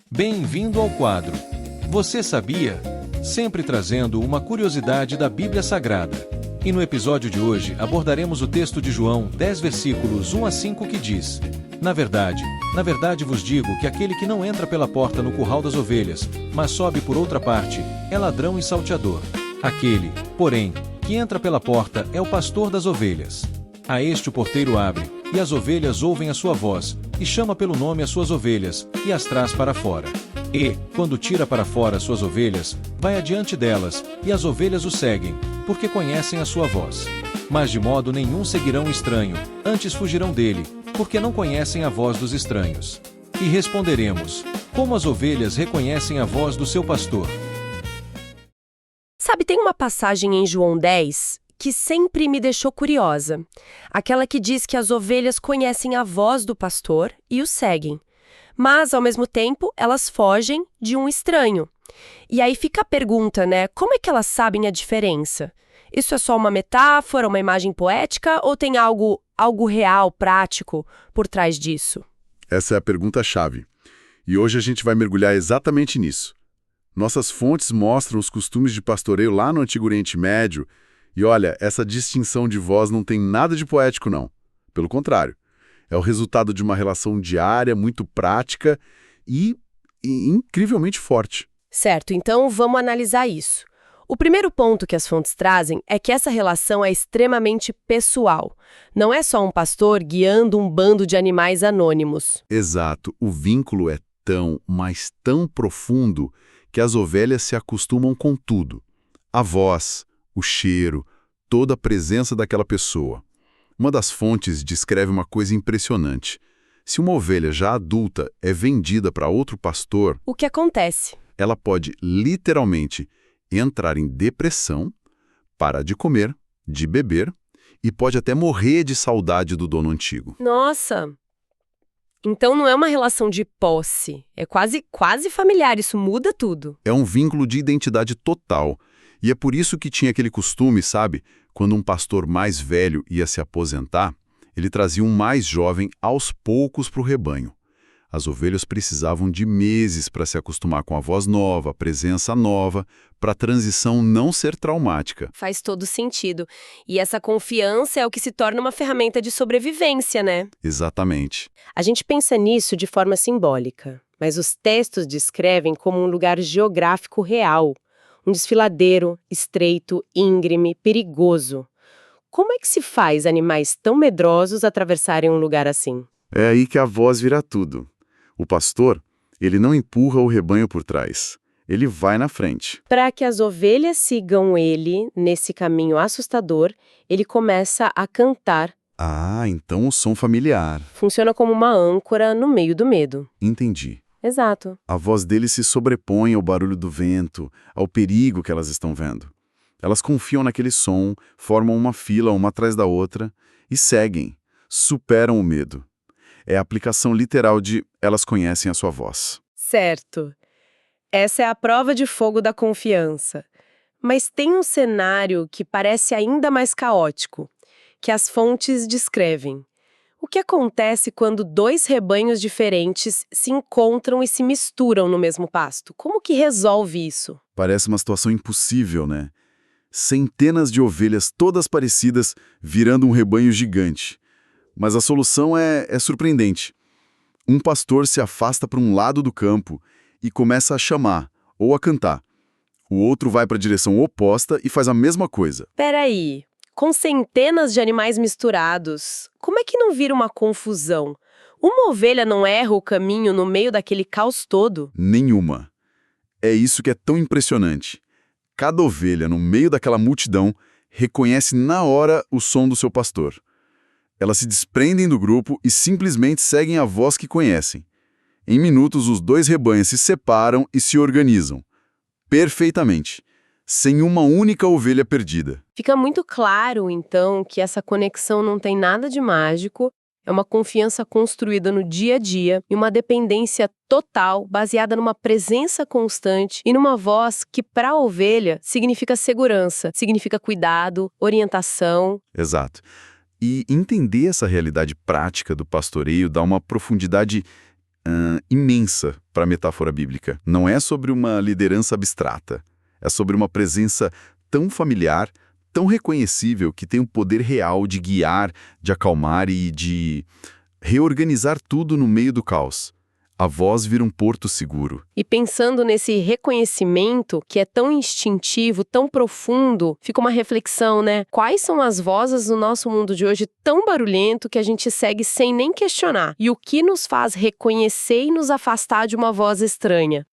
Bem-vindo ao quadro Você Sabia? Sempre trazendo uma curiosidade da Bíblia Sagrada. E no episódio de hoje abordaremos o texto de João 10 versículos 1 a 5 que diz: na verdade vos digo que aquele que não entra pela porta no curral das ovelhas, mas sobe por outra parte, é ladrão e salteador. Aquele, porém, que entra pela porta é o pastor das ovelhas. A este o porteiro abre, e as ovelhas ouvem a sua voz, e chama pelo nome as suas ovelhas, e as traz para fora. E, quando tira para fora as suas ovelhas, vai adiante delas, e as ovelhas o seguem, porque conhecem a sua voz. Mas de modo nenhum seguirão o estranho, antes fugirão dele, porque não conhecem a voz dos estranhos. E responderemos: como as ovelhas reconhecem a voz do seu pastor? Sabe, tem uma passagem em João 10 que sempre me deixou curiosa. Aquela que diz que as ovelhas conhecem a voz do pastor e o seguem. Mas, ao mesmo tempo, elas fogem de um estranho. E aí fica a pergunta, né? Como é que elas sabem a diferença? Isso é só uma metáfora, uma imagem poética, ou tem algo real, prático, por trás disso? Essa é a pergunta-chave. E hoje a gente vai mergulhar exatamente nisso. Nossas fontes mostram os costumes de pastoreio lá no Antigo Oriente Médio, e olha, essa distinção de voz não tem nada de poético, não. Pelo contrário, é o resultado de uma relação diária, muito prática e incrivelmente forte. Certo, então vamos analisar isso. O primeiro ponto que as fontes trazem é que essa relação é extremamente pessoal. Não é só um pastor guiando um bando de animais anônimos. Exato, o vínculo é tão, mas tão profundo que as ovelhas se acostumam com tudo. A voz, o cheiro, toda a presença daquela pessoa. Uma das fontes descreve uma coisa impressionante. Se uma ovelha já adulta é vendida para outro pastor, O que acontece? ela pode literalmente entrar em depressão, parar de comer, de beber e pode até morrer de saudade do dono antigo. Nossa! Então não é uma relação de posse, é quase familiar, isso muda tudo. É um vínculo de identidade total. E é por isso que tinha aquele costume, sabe? Quando um pastor mais velho ia se aposentar, ele trazia um mais jovem aos poucos para o rebanho. As ovelhas precisavam de meses para se acostumar com a voz nova, a presença nova, para a transição não ser traumática. Faz todo sentido. E essa confiança é o que se torna uma ferramenta de sobrevivência, né? Exatamente. A gente pensa nisso de forma simbólica, mas os textos descrevem como um lugar geográfico real. Um desfiladeiro, estreito, íngreme, perigoso. Como é que se faz animais tão medrosos atravessarem um lugar assim? É aí que a voz vira tudo. O pastor, ele não empurra o rebanho por trás. Ele vai na frente. Para que as ovelhas sigam ele nesse caminho assustador, ele começa a cantar. Ah, então o som familiar. Funciona como uma âncora no meio do medo. Entendi. Exato. A voz dele se sobrepõe ao barulho do vento, ao perigo que elas estão vendo. Elas confiam naquele som, formam uma fila uma atrás da outra e seguem, superam o medo. É a aplicação literal de elas conhecem a sua voz. Certo. Essa é a prova de fogo da confiança. Mas tem um cenário que parece ainda mais caótico, que as fontes descrevem. O que acontece quando dois rebanhos diferentes se encontram e se misturam no mesmo pasto? Como que resolve isso? Parece uma situação impossível, né? Centenas de ovelhas todas parecidas virando um rebanho gigante. Mas a solução é surpreendente. Um pastor se afasta para um lado do campo e começa a chamar ou a cantar. O outro vai para a direção oposta e faz a mesma coisa. Peraí, com centenas de animais misturados, como é que não vira uma confusão? Uma ovelha não erra o caminho no meio daquele caos todo? Nenhuma. É isso que é tão impressionante. Cada ovelha, no meio daquela multidão, reconhece na hora o som do seu pastor. Elas se desprendem do grupo e simplesmente seguem a voz que conhecem. Em minutos, os dois rebanhos se separam e se organizam. Perfeitamente. Sem uma única ovelha perdida. Fica muito claro, então, que essa conexão não tem nada de mágico, é uma confiança construída no dia a dia e uma dependência total, baseada numa presença constante e numa voz que, para a ovelha, significa segurança, significa cuidado, orientação. Exato. E entender essa realidade prática do pastoreio dá uma profundidade imensa para a metáfora bíblica. Não é sobre uma liderança abstrata. É sobre uma presença tão familiar, tão reconhecível, que tem o poder real de guiar, de acalmar e de reorganizar tudo no meio do caos. A voz vira um porto seguro. E pensando nesse reconhecimento que é tão instintivo, tão profundo, fica uma reflexão, né? Quais são as vozes do nosso mundo de hoje tão barulhento que a gente segue sem nem questionar? E o que nos faz reconhecer e nos afastar de uma voz estranha?